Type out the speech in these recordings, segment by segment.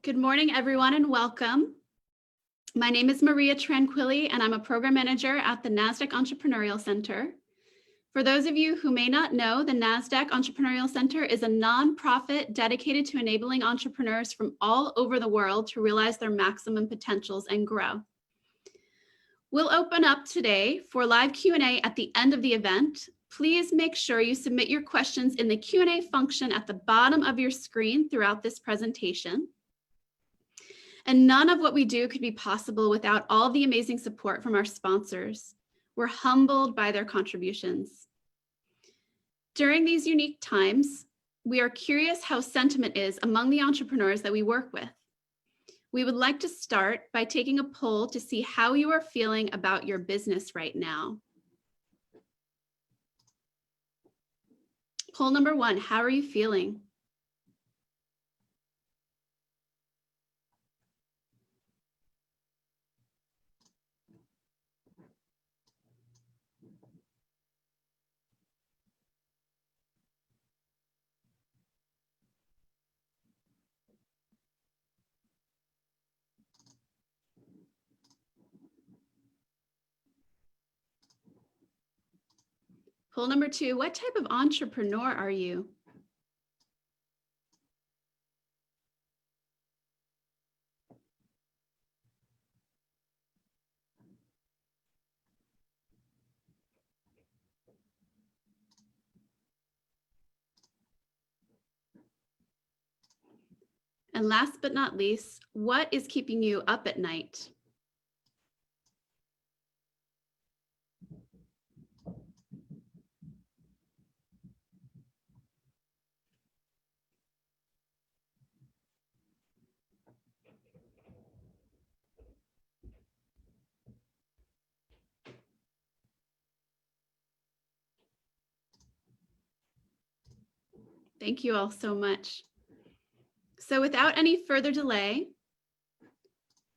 Good morning, everyone, and welcome. My name is Maria Tranquilli, and I'm a program manager at the NASDAQ Entrepreneurial Center. For those of you who may not know, the NASDAQ Entrepreneurial Center is a nonprofit dedicated to enabling entrepreneurs from all over the world to realize their maximum potentials and grow. We'll open up today for live Q&A at the end of the event. Please make sure you submit your questions in the Q&A function at the bottom of your screen throughout this presentation. And none of what we do could be possible without all the amazing support from our sponsors. We're humbled by their contributions. During these unique times, we are curious how sentiment is among the entrepreneurs that we work with. We would like to start by taking a poll to see how you are feeling about your business right now. Poll number 1, how are you feeling? Poll number 2, what type of entrepreneur are you? And last but not least, what is keeping you up at night? Thank you all so much. So without any further delay,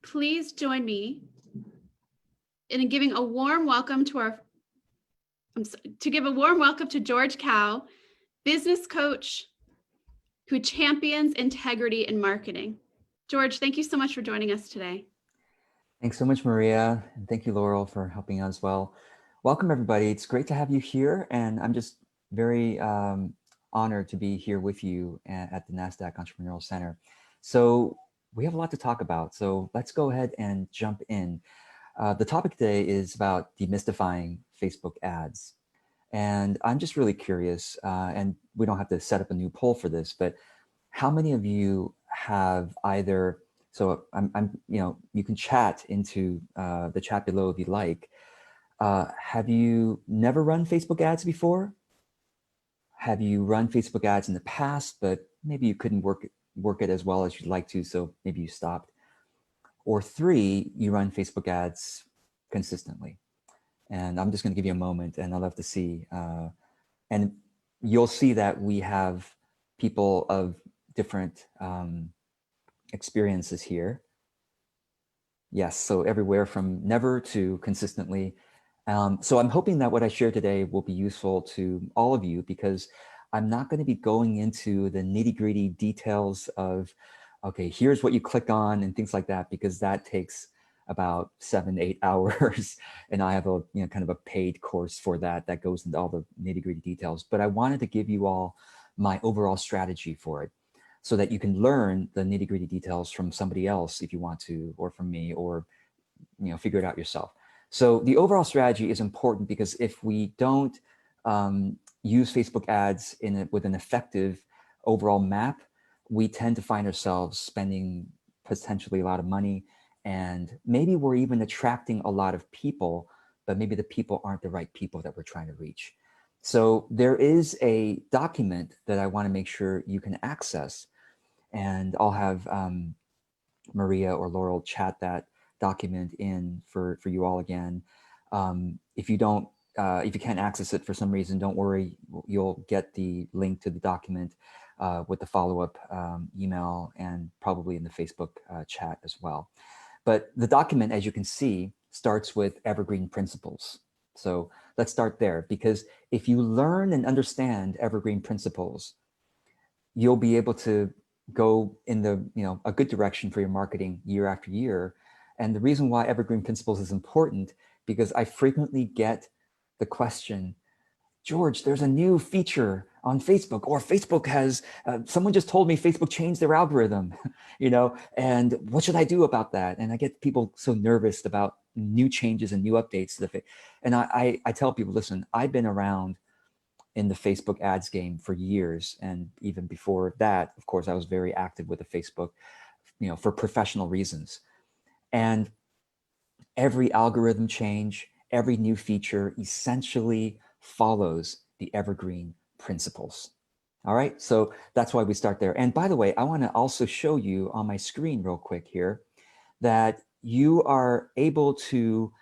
please join me in giving a warm welcome to George Cow, business coach who champions integrity in marketing. George, thank you so much for joining us today. Thanks so much, Maria. And thank you, Laurel, for helping out as well. Welcome, everybody. It's great to have you here. And I'm just very honored to be here with you at the NASDAQ Entrepreneurial Center. So we have a lot to talk about. So let's go ahead and jump in. The topic today is about demystifying Facebook ads. And I'm just really curious, and we don't have to set up a new poll for this, but how many of you have either, so you can chat into the chat below if you like. Have you never run Facebook ads before? Have you run Facebook ads in the past, but maybe you couldn't work it as well as you'd like to, so maybe you stopped? Or 3, you run Facebook ads consistently. And I'm just going to give you a moment, and I'd love to see. And you'll see that we have people of different experiences here. Yes, so everywhere from never to consistently. So I'm hoping that what I share today will be useful to all of you, because I'm not going to be going into the nitty-gritty details of, okay, here's what you click on and things like that, because that takes about 7-8 hours. And I have a kind of a paid course for that goes into all the nitty-gritty details. But I wanted to give you all my overall strategy for it, so that you can learn the nitty-gritty details from somebody else if you want to, or from me, or figure it out yourself. So the overall strategy is important, because if we don't use Facebook ads with an effective overall map, we tend to find ourselves spending potentially a lot of money, and maybe we're even attracting a lot of people, but maybe the people aren't the right people that we're trying to reach. So there is a document that I want to make sure you can access, and I'll have Maria or Laurel chat that document in for you all again. If you can't access it for some reason, don't worry, you'll get the link to the document with the follow-up email, and probably in the Facebook chat as well. But the document, as you can see, starts with Evergreen Principles. So let's start there, because if you learn and understand Evergreen Principles, you'll be able to go in the, a good direction for your marketing year after year. And the reason why Evergreen Principles is important, because I frequently get the question, George, there's a new feature on Facebook, or Facebook has, someone just told me Facebook changed their algorithm, and what should I do about that? And I get people so nervous about new changes and new updates to the, and I tell people, listen, I've been around in the Facebook ads game for years. And even before that, of course, I was very active with the Facebook, for professional reasons. And every algorithm change, every new feature essentially follows the Evergreen Principles. All right, so that's why we start there. And by the way, I want to also show you on my screen real quick here that you are able to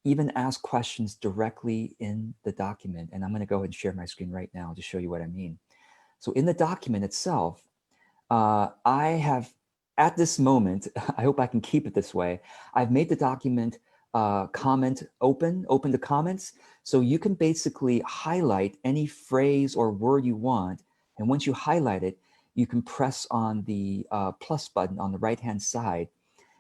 even ask questions directly in the document. And I'm going to go ahead and share my screen right now to show you what I mean. So in the document itself, I have, at this moment, I hope I can keep it this way, I've made the document comment open to comments. So you can basically highlight any phrase or word you want. And once you highlight it, you can press on the plus button on the right-hand side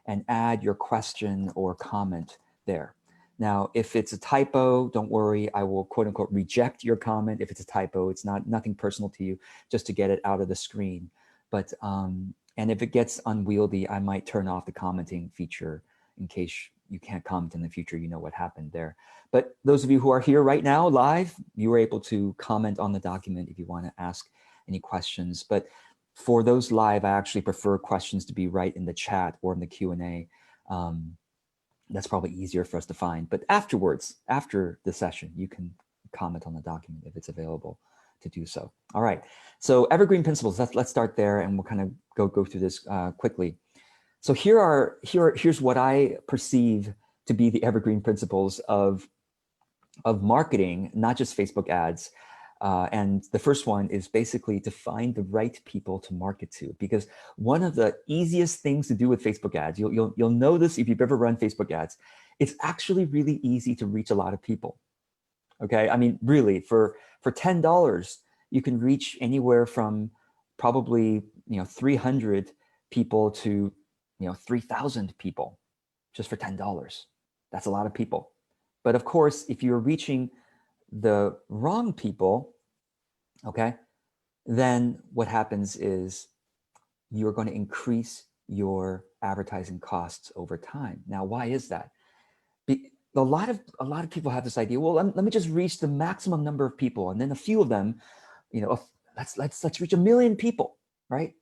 and add your question or comment there. Now, if it's a typo, don't worry, I will quote unquote reject your comment. If it's a typo, it's nothing personal to you, just to get it out of the screen. But, and if it gets unwieldy, I might turn off the commenting feature in case you can't comment in the future, you know what happened there. But those of you who are here right now live, you were able to comment on the document if you want to ask any questions. But for those live, I actually prefer questions to be right in the chat or in the Q&A. That's probably easier for us to find. But afterwards, after the session, you can comment on the document if it's available to do so. All right, so Evergreen Principles, let's start there, and we'll kind of go through this quickly. So here's what I perceive to be the Evergreen Principles of marketing, not just Facebook ads. And the first one is basically to find the right people to market to, because one of the easiest things to do with Facebook ads, you'll know this if you've ever run Facebook ads, it's actually really easy to reach a lot of people. Okay, I mean, really, for $10, you can reach anywhere from probably 300 people to 3,000 people just for $10. That's a lot of people. But of course, if you're reaching the wrong people, okay, then what happens is you're going to increase your advertising costs over time. Now, why is that? A lot of people have this idea, well, let me just reach the maximum number of people, and then a few of them, let's reach 1 million people, right?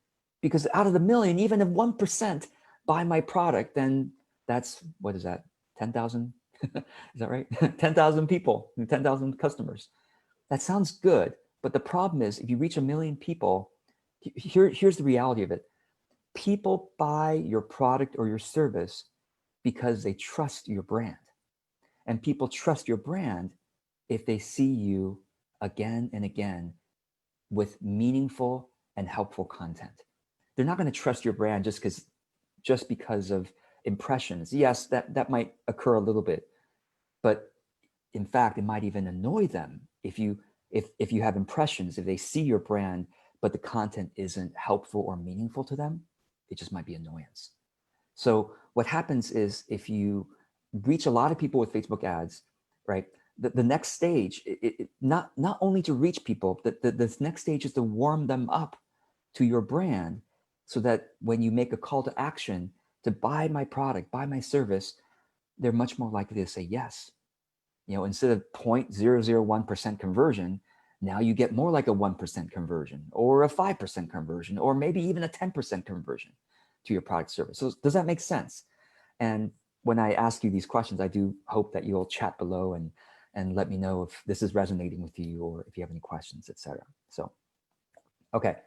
Because out of the million, even if 1% buy my product, then that's, what is that, 10,000? Is that right? 10,000 people, 10,000 customers. That sounds good, but the problem is if you reach 1 million people, here's the reality of it. People buy your product or your service because they trust your brand. And people trust your brand if they see you again and again with meaningful and helpful content. They're not going to trust your brand just because of impressions. Yes, that might occur a little bit, but in fact, it might even annoy them if you have impressions, if they see your brand, but the content isn't helpful or meaningful to them, it just might be annoyance. So what happens is if you reach a lot of people with Facebook ads, right? The next stage, not only to reach people, the next stage is to warm them up to your brand so that when you make a call to action to buy my product, buy my service, they're much more likely to say yes. Instead of 0.001% conversion, now you get more like a 1% conversion or a 5% conversion, or maybe even a 10% conversion to your product service. So does that make sense? And when I ask you these questions, I do hope that you'll chat below and let me know if this is resonating with you or if you have any questions, etc. So, okay.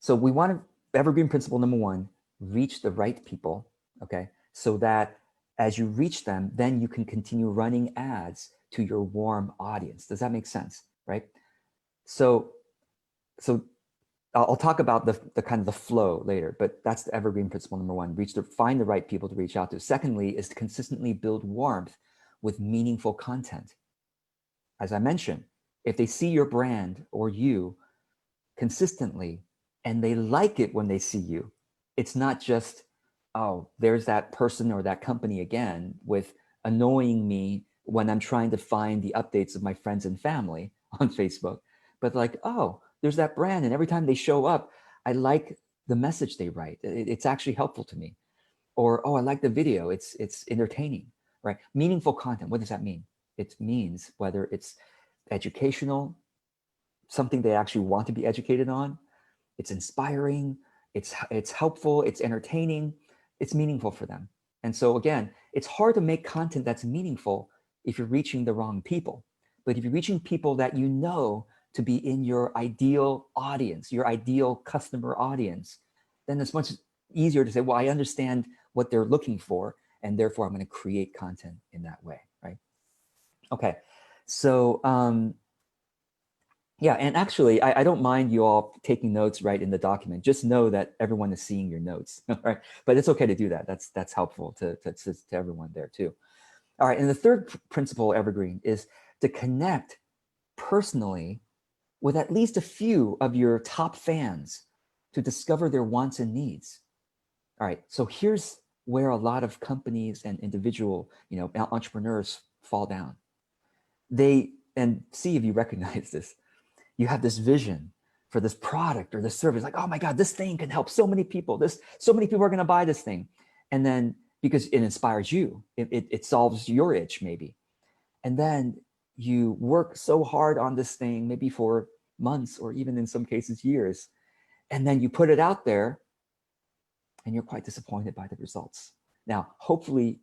So we want to, Evergreen Principle number 1, reach the right people, okay? So that as you reach them, then you can continue running ads to your warm audience. Does that make sense, right? So I'll talk about the kind of the flow later, but that's the Evergreen Principle number 1, find the right people to reach out to. Secondly is to consistently build warmth with meaningful content. As I mentioned, if they see your brand or you consistently and they like it when they see you. It's not just, oh, there's that person or that company again with annoying me when I'm trying to find the updates of my friends and family on Facebook, but like, oh, there's that brand, and every time they show up, I like the message they write. It's actually helpful to me. Or, oh, I like the video. It's entertaining, right? Meaningful content. What does that mean? It means whether it's educational, something they actually want to be educated on, it's inspiring, it's helpful, it's entertaining, it's meaningful for them. And so again, it's hard to make content that's meaningful if you're reaching the wrong people. But if you're reaching people that you know to be in your ideal audience, your ideal customer audience, then it's much easier to say, well, I understand what they're looking for, and therefore I'm going to create content in that way, right? Okay, so yeah, and actually, I don't mind you all taking notes right in the document. Just know that everyone is seeing your notes, right? But it's okay to do that. That's helpful to everyone there too. All right, and the third principle, Evergreen, is to connect personally with at least a few of your top fans to discover their wants and needs. All right, so here's where a lot of companies and individual, entrepreneurs fall down. And see if you recognize this. You have this vision for this product or this service, like, oh my God, this thing can help so many people. So many people are going to buy this thing. And then because it inspires you, it solves your itch maybe. And then you work so hard on this thing, maybe for months or even in some cases years. And then you put it out there and you're quite disappointed by the results. Now, hopefully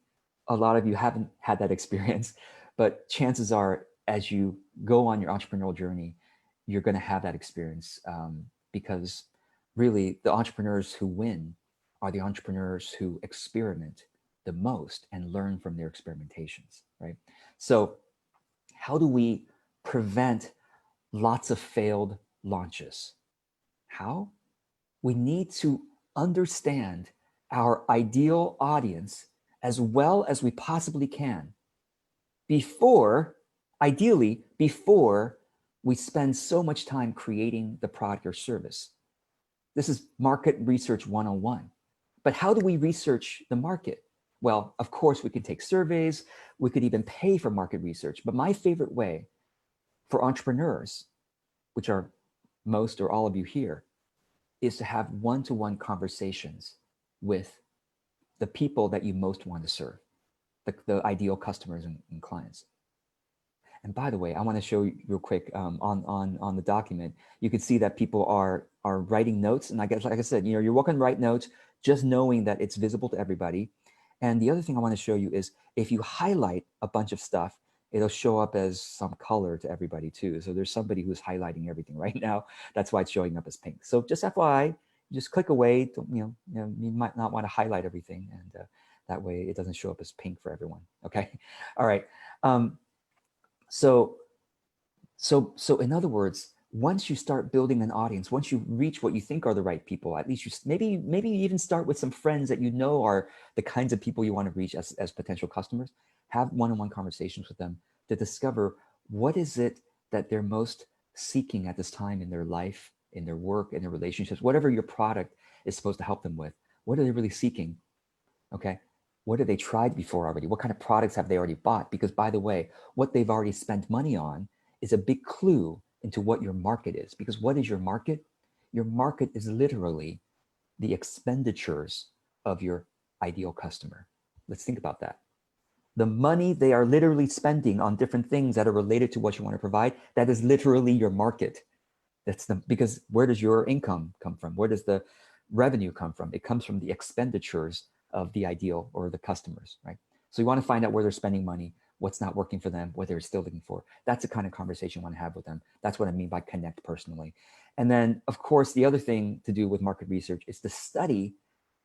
a lot of you haven't had that experience, but chances are as you go on your entrepreneurial journey, you're going to have that experience because really the entrepreneurs who win are the entrepreneurs who experiment the most and learn from their experimentations, right? So how do we prevent lots of failed launches? How? We need to understand our ideal audience as well as we possibly can ideally before we spend so much time creating the product or service. This is market research 101. But how do we research the market? Well, of course, we could take surveys. We could even pay for market research. But my favorite way for entrepreneurs, which are most or all of you here, is to have one-to-one conversations with the people that you most want to serve, the ideal customers and clients. And by the way, I want to show you real quick on the document. You can see that people are writing notes, and I guess, like I said, you're welcome to write notes, just knowing that it's visible to everybody. And the other thing I want to show you is if you highlight a bunch of stuff, it'll show up as some color to everybody too. So there's somebody who's highlighting everything right now. That's why it's showing up as pink. So just FYI, just click away. You might not want to highlight everything, and that way it doesn't show up as pink for everyone. Okay, all right. So in other words, once you start building an audience, once you reach what you think are the right people, at least you maybe you even start with some friends that you know are the kinds of people you want to reach as potential customers. Have one-on-one conversations with them to discover what is it that they're most seeking at this time in their life, in their work, in their relationships, whatever your product is supposed to help them with. What are they really seeking? Okay. What have they tried before already? What kind of products have they already bought? Because by the way, what they've already spent money on is a big clue into what your market is. Because what is your market? Your market is literally the expenditures of your ideal customer. Let's think about that. The money they are literally spending on different things that are related to what you want to provide, that is literally your market. Because where does your income come from? Where does the revenue come from? It comes from the expenditures of the ideal or the customers, right? So you want to find out where they're spending money, what's not working for them, what they're still looking for. That's the kind of conversation you want to have with them. That's what I mean by connect personally. And then, of course, the other thing to do with market research is to study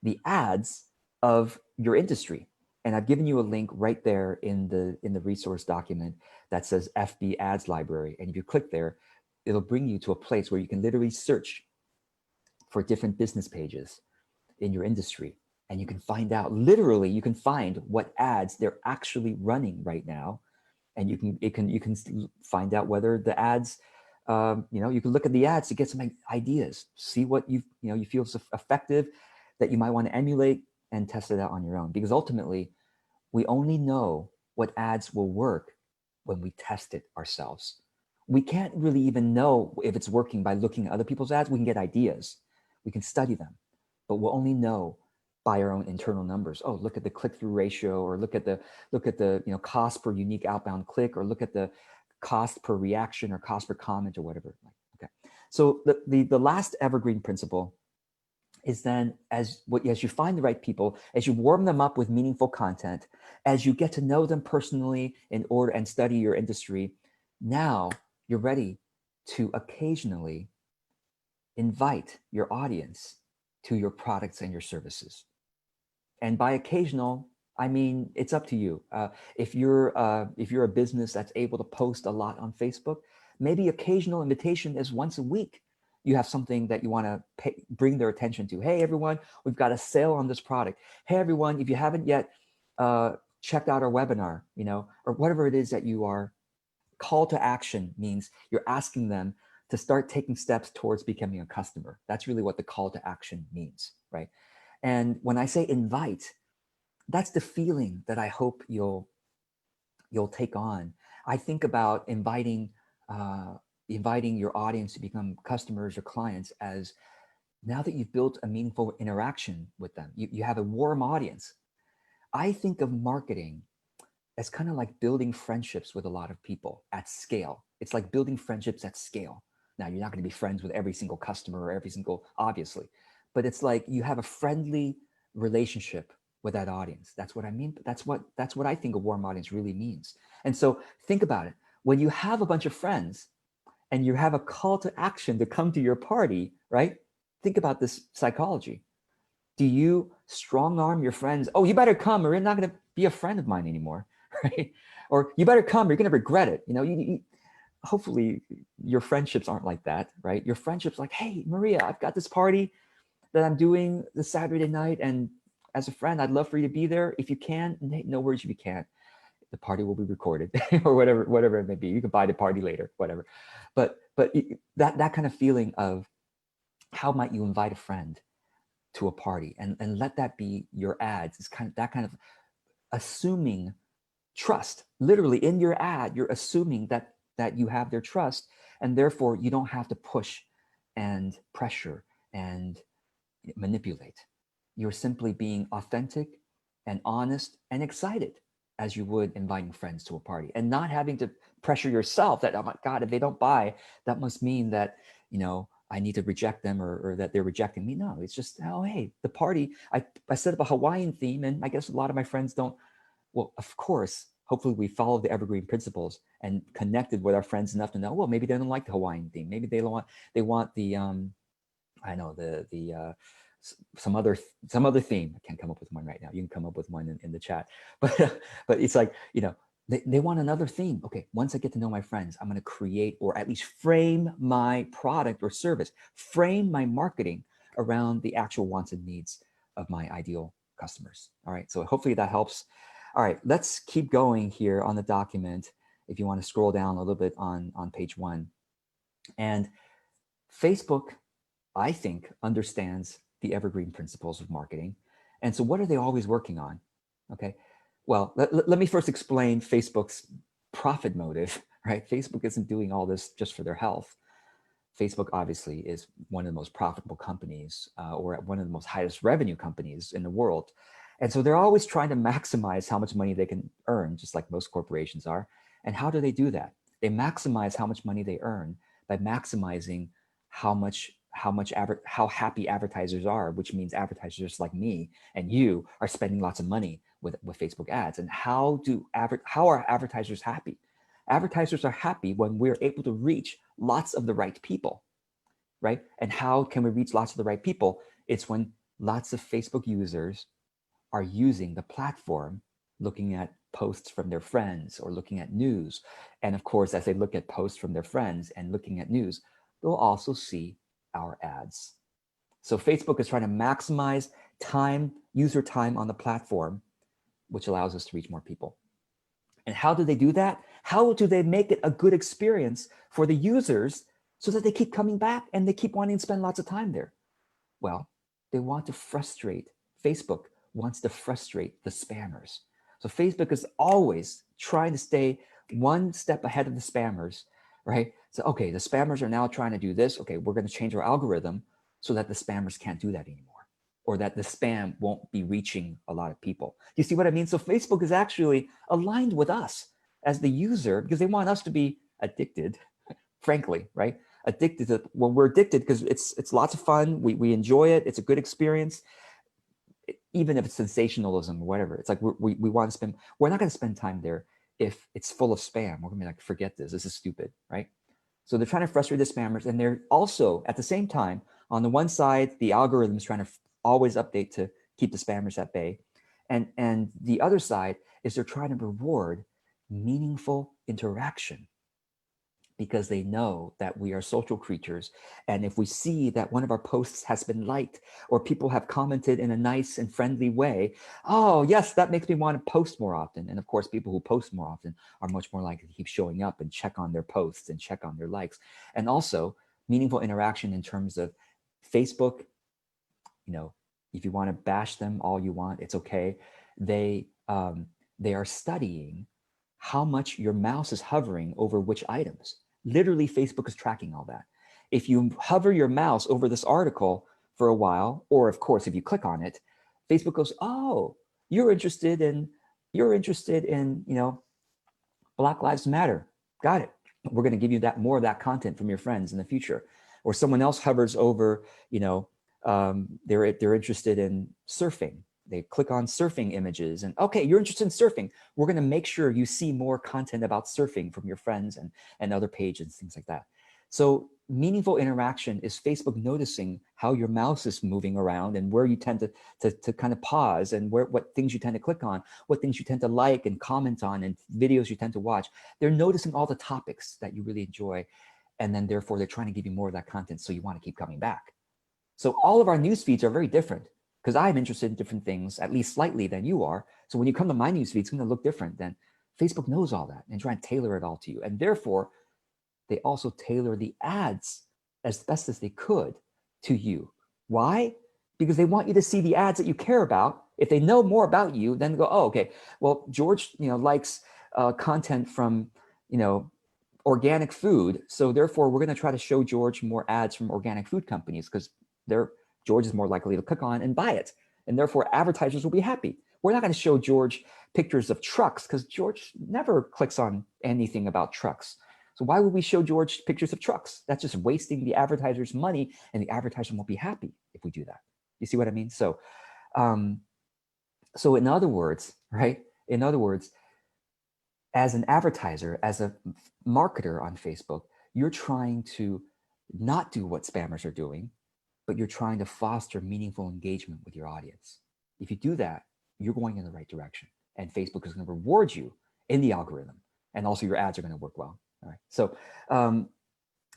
the ads of your industry. And I've given you a link right there in the resource document that says FB Ads Library. And if you click there, it'll bring you to a place where you can literally search for different business pages in your industry. And you can find out, literally, you can find what ads they're actually running right now. And you can find out whether the ads you can look at the ads to get some ideas, see what you feel is effective that you might want to emulate and test it out on your own. Because ultimately, we only know what ads will work when we test it ourselves. We can't really even know if it's working by looking at other people's ads. We can get ideas, we can study them, but we'll only know by our own internal numbers. Oh, look at the click-through ratio, or look at the cost per unique outbound click, or look at the cost per reaction or cost per comment or whatever. Okay, so the last evergreen principle is then as you find the right people, as you warm them up with meaningful content, as you get to know them personally and study your industry, now you're ready to occasionally invite your audience to your products and your services. And by occasional, I mean, it's up to you. If you're a business that's able to post a lot on Facebook, maybe occasional invitation is once a week. You have something that you want to bring their attention to. Hey, everyone, we've got a sale on this product. Hey, everyone, if you haven't yet checked out our webinar, or whatever it is that you are, call to action means you're asking them to start taking steps towards becoming a customer. That's really what the call to action means, right? And when I say invite, that's the feeling that I hope you'll take on. I think about inviting your audience to become customers or clients as, now that you've built a meaningful interaction with them, you have a warm audience. I think of marketing as kind of like building friendships with a lot of people at scale. It's like building friendships at scale. Now, you're not going to be friends with every single customer or every single, obviously, but it's like you have a friendly relationship with that audience. That's what I mean. That's what I think a warm audience really means. And so think about it. When you have a bunch of friends and you have a call to action to come to your party, right? Think about this psychology. Do you strong arm your friends? Oh, you better come or you're not going to be a friend of mine anymore, right? Or you better come or you're going to regret it. Hopefully your friendships aren't like that, right? Your friendships like, hey, Maria, I've got this party that I'm doing this Saturday night, and as a friend, I'd love for you to be there. If you can, no worries if you can't. The party will be recorded or whatever it may be. You can buy the party later, whatever. But that kind of feeling of how might you invite a friend to a party and let that be your ads. It's that kind of assuming trust. Literally in your ad, you're assuming that you have their trust, and therefore you don't have to push and pressure and manipulate. You're simply being authentic and honest and excited as you would inviting friends to a party, and not having to pressure yourself that, oh my God, if they don't buy, that must mean that, I need to reject them or that they're rejecting me. No, it's just, oh, hey, the party, I set up a Hawaiian theme, and I guess a lot of my friends don't. Well, of course, hopefully we followed the Evergreen Principles and connected with our friends enough to know, well, maybe they don't like the Hawaiian theme. Maybe they want the, some other theme. I can't come up with one right now. You can come up with one in the chat, but it's like, they want another theme. Okay, once I get to know my friends, I'm going to create, or at least frame my product or service, frame my marketing around the actual wants and needs of my ideal customers. All right, so hopefully that helps. All right, let's keep going here on the document. If you want to scroll down a little bit on page 1. And Facebook, I think, understands the evergreen principles of marketing. And so what are they always working on? Okay, well, let me first explain Facebook's profit motive, right? Facebook isn't doing all this just for their health. Facebook obviously is one of the most profitable companies or one of the most highest revenue companies in the world. And so they're always trying to maximize how much money they can earn, just like most corporations are. And how do they do that? They maximize how much money they earn by maximizing how happy advertisers are, which means advertisers like me and you are spending lots of money with Facebook ads. And how are advertisers happy? Advertisers are happy when we're able to reach lots of the right people, right? And how can we reach lots of the right people? It's when lots of Facebook users are using the platform, looking at posts from their friends or looking at news. And of course, as they look at posts from their friends and looking at news, they'll also see our ads. So Facebook is trying to maximize user time on the platform, which allows us to reach more people. And how do they do that? How do they make it a good experience for the users so that they keep coming back and they keep wanting to spend lots of time there? Well, they want to frustrate. Facebook wants to frustrate the spammers. So Facebook is always trying to stay one step ahead of the spammers, right? So, okay, the spammers are now trying to do this. Okay, we're going to change our algorithm so that the spammers can't do that anymore, or that the spam won't be reaching a lot of people. Do you see what I mean? So Facebook is actually aligned with us as the user because they want us to be addicted, frankly, right? Addicted to, well, we're addicted because it's lots of fun. We enjoy it. It's a good experience, even if it's sensationalism or whatever. It's like we want to spend, we're not going to spend time there if it's full of spam. We're going to be like, forget this. This is stupid, right? So they're trying to frustrate the spammers. And they're also, at the same time, on the one side, the algorithm is trying to always update to keep the spammers at bay. And the other side is they're trying to reward meaningful interaction, because they know that we are social creatures. And if we see that one of our posts has been liked or people have commented in a nice and friendly way, oh yes, that makes me want to post more often. And of course, people who post more often are much more likely to keep showing up and check on their posts and check on their likes. And also meaningful interaction in terms of Facebook, if you want to bash them all you want, it's okay. They are studying how much your mouse is hovering over which items. Literally, Facebook is tracking all that. If you hover your mouse over this article for a while, or of course, if you click on it, Facebook goes, oh, you're interested in, Black Lives Matter. Got it. We're going to give you more of that content from your friends in the future. Or someone else hovers over, they're interested in surfing. They click on surfing images and, okay, you're interested in surfing. We're going to make sure you see more content about surfing from your friends and other pages, things like that. So meaningful interaction is Facebook noticing how your mouse is moving around and where you tend to kind of pause, and what things you tend to click on, what things you tend to like and comment on, and videos you tend to watch. They're noticing all the topics that you really enjoy. And then therefore they're trying to give you more of that content, so you want to keep coming back. So all of our news feeds are very different, because I'm interested in different things, at least slightly, than you are. So when you come to my news feed, it's going to look different. Then Facebook knows all that and try and tailor it all to you. And therefore, they also tailor the ads as best as they could to you. Why? Because they want you to see the ads that you care about. If they know more about you, then they go, oh, okay, well, George, likes content from, organic food. So therefore, we're going to try to show George more ads from organic food companies, because George is more likely to click on and buy it. And therefore, advertisers will be happy. We're not going to show George pictures of trucks, because George never clicks on anything about trucks. So why would we show George pictures of trucks? That's just wasting the advertiser's money, and the advertiser won't be happy if we do that. You see what I mean? So, so in other words, right? In other words, as an advertiser, as a marketer on Facebook, you're trying to not do what spammers are doing, but you're trying to foster meaningful engagement with your audience. If you do that, you're going in the right direction, and Facebook is going to reward you in the algorithm, and also your ads are going to work well. All right. So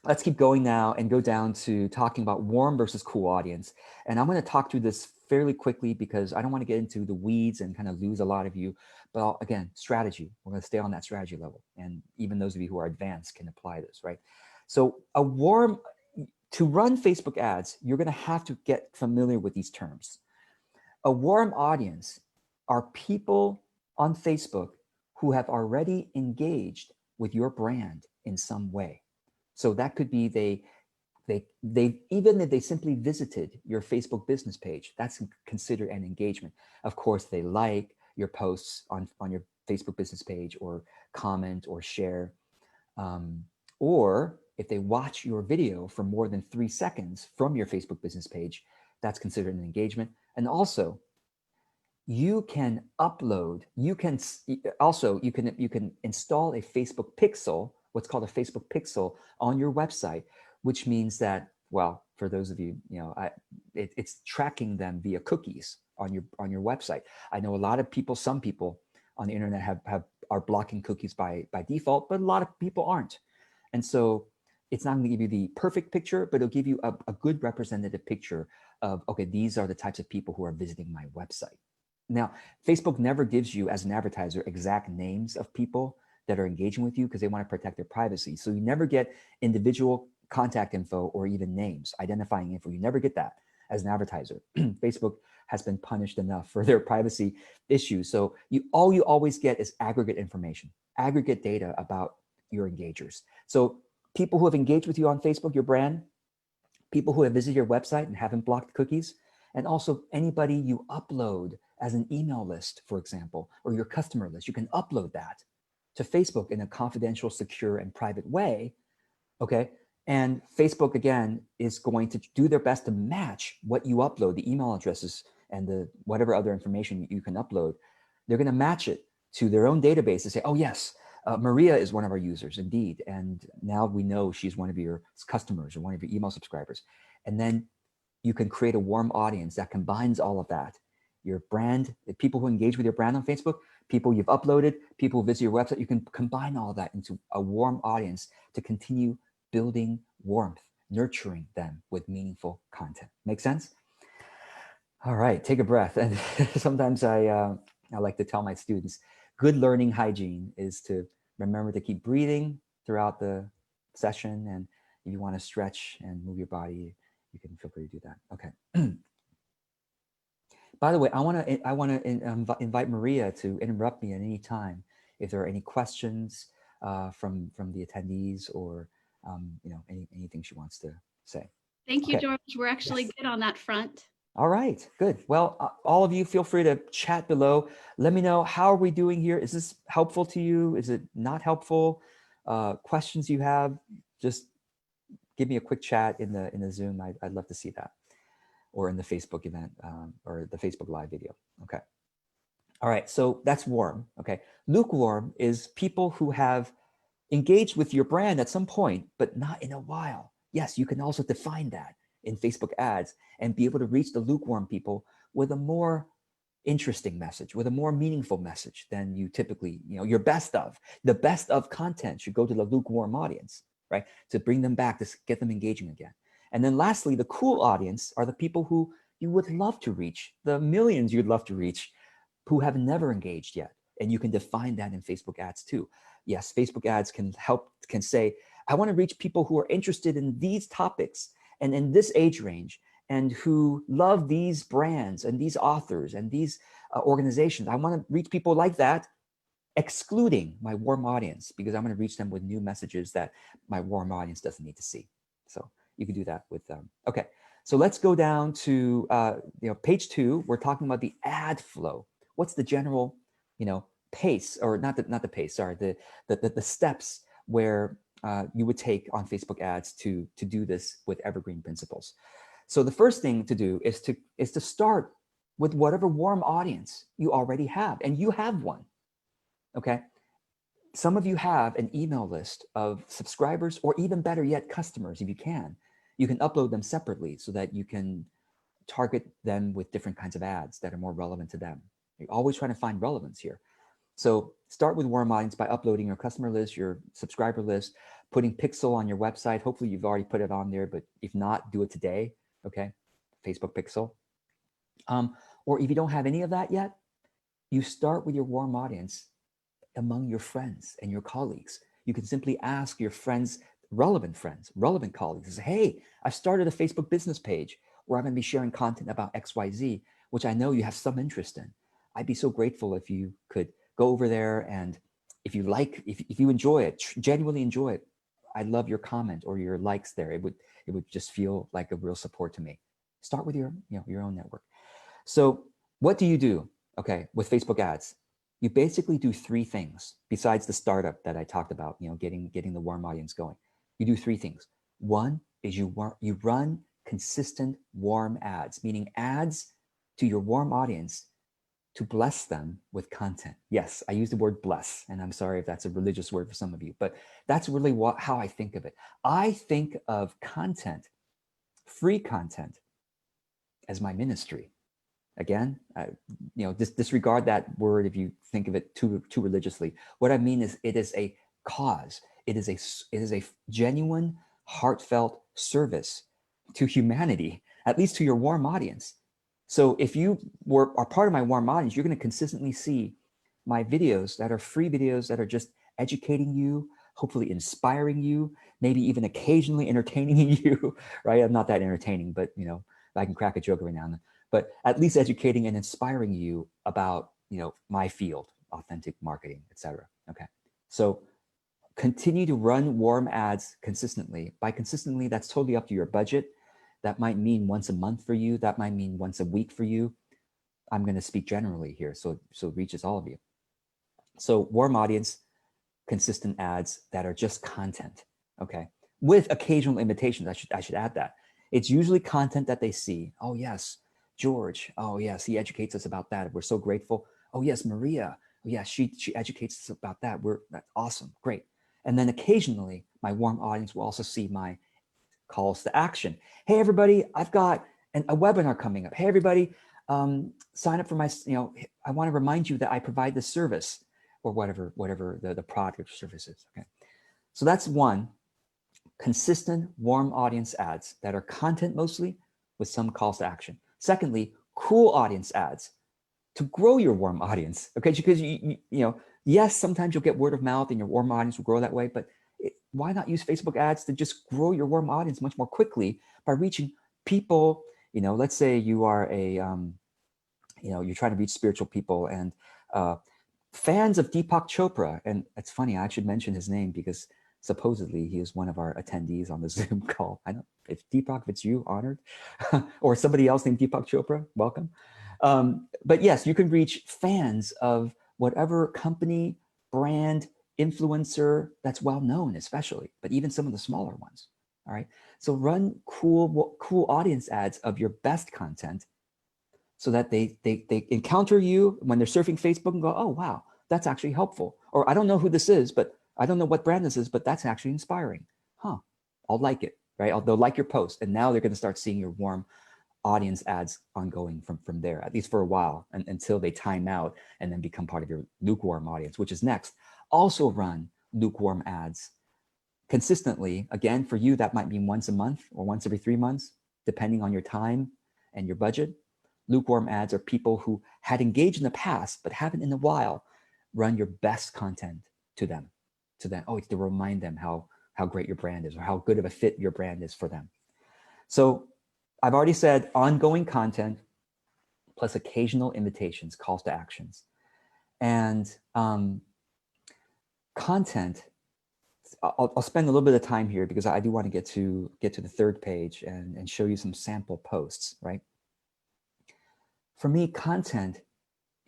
let's keep going now and go down to talking about warm versus cool audience. And I'm going to talk through this fairly quickly, because I don't want to get into the weeds and kind of lose a lot of you. But again, strategy, we're going to stay on that strategy level. And even those of you who are advanced can apply this, right? So to run Facebook ads, you're going to have to get familiar with these terms. A warm audience are people on Facebook who have already engaged with your brand in some way. So that could be they even if they simply visited your Facebook business page, that's considered an engagement. Of course, they like your posts on your Facebook business page, or comment or share, or if they watch your video for more than 3 seconds from your Facebook business page, that's considered an engagement. And also, you can upload, you can install a Facebook pixel, what's called a Facebook pixel, on your website, which means that, well, for those of you, it's tracking them via cookies on your website. I know a lot of people, some people on the internet are blocking cookies by default, but a lot of people aren't. And so it's not going to give you the perfect picture, but it'll give you a good representative picture of, okay, these are the types of people who are visiting my website. Now, Facebook never gives you, as an advertiser, exact names of people that are engaging with you, because they want to protect their privacy. So you never get individual contact info or even names, identifying info. You never get that as an advertiser. Facebook has been punished enough for their privacy issues. So all you always get is aggregate information, aggregate data about your engagers. So people who have engaged with you on Facebook, your brand, people who have visited your website and haven't blocked cookies, and also anybody you upload as an email list, for example, or your customer list, you can upload that to Facebook in a confidential, secure, and private way, okay? And Facebook, again, is going to do their best to match what you upload, the email addresses and the whatever other information you can upload. They're gonna match it to their own database and say, oh yes, Maria is one of our users, indeed. And now we know she's one of your customers or one of your email subscribers. And then you can create a warm audience that combines all of that. Your brand, the people who engage with your brand on Facebook, people you've uploaded, people who visit your website, you can combine all that into a warm audience to continue building warmth, nurturing them with meaningful content. Make sense? All right, take a breath. And sometimes I like to tell my students, good learning hygiene is to remember to keep breathing throughout the session. And if you want to stretch and move your body, you can feel free to do that. Okay. By the way, I want to invite Maria to interrupt me at any time if there are any questions from the attendees or anything she wants to say. Thank you, Okay. George. We're actually Yes. good on that front. All right, good. Well, all of you feel free to chat below. Let me know, how are we doing here? Is this helpful to you? Is it not helpful? Questions you have, just give me a quick chat in the Zoom. I'd love to see that, or in the Facebook event or the Facebook Live video. Okay. All right, so that's warm. Okay. Lukewarm is people who have engaged with your brand at some point, but not in a while. Yes, you can also define that in Facebook ads and be able to reach the lukewarm people with a more interesting message, with a more meaningful message than you typically, your the best of content should go to the lukewarm audience, right? To bring them back, to get them engaging again. And then lastly, the cool audience are the people who you would love to reach, the millions you'd love to reach who have never engaged yet. And you can define that in Facebook ads too. Yes, Facebook ads can say, I want to reach people who are interested in these topics and in this age range and who love these brands and these authors and these organizations. I want to reach people like that, excluding my warm audience, because I'm going to reach them with new messages that my warm audience doesn't need to see. So you can do that with them. Okay, so let's go down to page 2. We're talking about the ad flow. What's the general pace, or not the pace, sorry, the steps where you would take on Facebook ads to do this with Evergreen Principles. So the first thing to do is to start with whatever warm audience you already have, and you have one. Okay. Some of you have an email list of subscribers, or even better yet, customers. If you can upload them separately so that you can target them with different kinds of ads that are more relevant to them. You're always trying to find relevance here. So start with warm audience by uploading your customer list, your subscriber list, putting Pixel on your website. Hopefully you've already put it on there, but if not, do it today. Okay, Facebook Pixel. Or if you don't have any of that yet, you start with your warm audience among your friends and your colleagues. You can simply ask your friends, relevant colleagues, say, hey, I've started a Facebook business page where I'm going to be sharing content about XYZ, which I know you have some interest in. I'd be so grateful if you could go over there, and if you enjoy it, genuinely enjoy it, I'd love your comment or your likes there. It would just feel like a real support to me. Start with your own network. So what do you do, okay, with Facebook ads? You basically do 3 things besides the startup that I talked about, getting the warm audience going. You do 3 things. One is you run consistent warm ads, meaning ads to your warm audience to bless them with content. Yes, I use the word bless, and I'm sorry if that's a religious word for some of you, but that's really how I think of it. I think of content, free content, as my ministry. Again, disregard that word if you think of it too religiously. What I mean is, it is a cause. It is a genuine, heartfelt service to humanity, at least to your warm audience. So if you are part of my warm audience, you're going to consistently see my videos that are free videos that are just educating you, hopefully inspiring you, maybe even occasionally entertaining you, right? I'm not that entertaining, but I can crack a joke every now and then, but at least educating and inspiring you about, my field, authentic marketing, etc. Okay. So continue to run warm ads consistently. By consistently, that's totally up to your budget. That might mean once a month for you. That might mean once a week for you. I'm going to speak generally here, so it reaches all of you. So warm audience, consistent ads that are just content, okay? With occasional imitations, I should add that. It's usually content that they see. Oh yes, George. Oh yes, he educates us about that. We're so grateful. Oh yes, Maria. Oh yeah, she educates us about that. That's awesome, great. And then occasionally, my warm audience will also see my calls to action. Hey everybody, I've got a webinar coming up. Hey everybody, sign up for my, I want to remind you that I provide this service, or whatever the product or service is. Okay, so that's one. Consistent warm audience ads that are content mostly with some calls to action. Secondly, cool audience ads to grow your warm audience. Okay, because yes, sometimes you'll get word of mouth and your warm audience will grow that way, but why not use Facebook ads to just grow your warm audience much more quickly by reaching people? Let's say you are you're trying to reach spiritual people and fans of Deepak Chopra. And it's funny, I should mention his name because supposedly he is one of our attendees on the Zoom call. I know if Deepak, if it's you, honored, or somebody else named Deepak Chopra, welcome. But yes, you can reach fans of whatever company, brand, influencer that's well known, especially, but even some of the smaller ones. All right. So run cool audience ads of your best content so that they encounter you when they're surfing Facebook and go, oh, wow, that's actually helpful. Or I don't know who this is, but I don't know what brand this is, but that's actually inspiring. Huh, I'll like it, right? They'll like your post. And now they're going to start seeing your warm audience ads ongoing from there, at least for a while, until they time out and then become part of your lukewarm audience, which is next. Also run lukewarm ads consistently. Again, for you, that might be once a month or once every 3 months, depending on your time and your budget. Lukewarm ads are people who had engaged in the past, but haven't in a while. Run your best content to them. Oh, it's to remind them how great your brand is or how good of a fit your brand is for them. So I've already said ongoing content plus occasional invitations, calls to actions. And content, I'll spend a little bit of time here because I do want to get to the third page and show you some sample posts, right? For me, content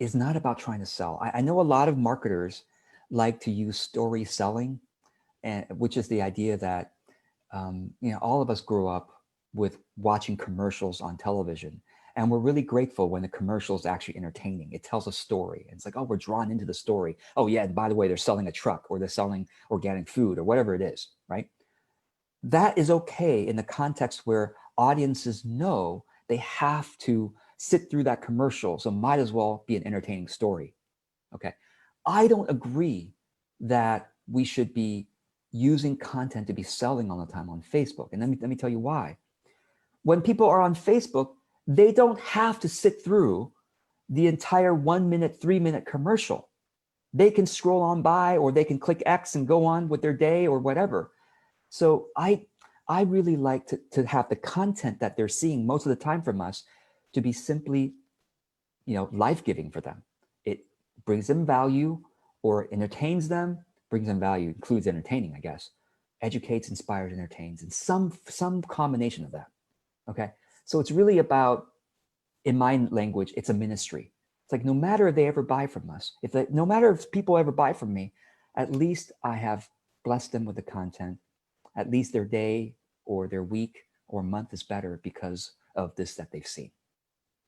is not about trying to sell. I know a lot of marketers like to use story selling, which is the idea that all of us grew up with watching commercials on television, and we're really grateful when the commercial is actually entertaining. It tells a story. And it's like, oh, we're drawn into the story. Oh yeah, and by the way, they're selling a truck or they're selling organic food or whatever it is, right? That is okay in the context where audiences know they have to sit through that commercial, so might as well be an entertaining story. Okay, I don't agree that we should be using content to be selling all the time on Facebook. And let me tell you why. When people are on Facebook, they don't have to sit through the entire 1 minute, 3 minute commercial. They can scroll on by, or they can click X and go on with their day or whatever. So I really like to have the content that they're seeing most of the time from us to be simply, life-giving for them. It brings them value or entertains them, brings them value, includes entertaining, I guess, educates, inspires, entertains, and some combination of that, okay? So it's really about, in my language, it's a ministry. It's like, no matter if they ever buy from us, no matter if people ever buy from me, at least I have blessed them with the content. At least their day or their week or month is better because of this that they've seen.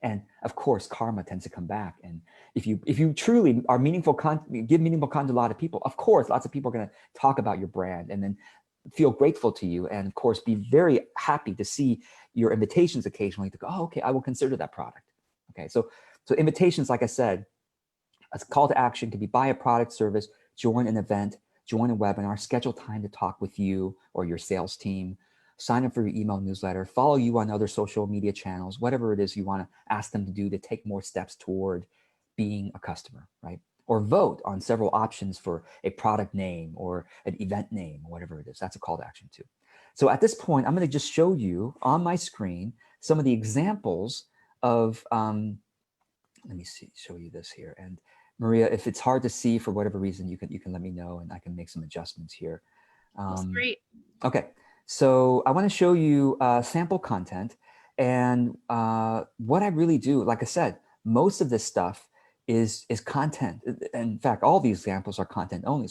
And of course, karma tends to come back. And if you truly are meaningful content, give meaningful content to a lot of people, of course, lots of people are going to talk about your brand and then feel grateful to you. And of course, be very happy to see your invitations occasionally to go, oh, okay, I will consider that product. Okay, so invitations, like I said, a call to action can be buy a product, service, join an event, join a webinar, schedule time to talk with you or your sales team, sign up for your email newsletter, follow you on other social media channels, whatever it is you want to ask them to do to take more steps toward being a customer, right? or vote on several options for a product name or an event name, or whatever it is. That's a call to action too. So at this point, I'm going to just show you on my screen some of the examples of, let me see, show you this here. And Maria, if it's hard to see for whatever reason, you can let me know and I can make some adjustments here. That's great. Okay, so I want to show you sample content. And what I really do, like I said, most of this stuff is content. In fact, all these examples are content only.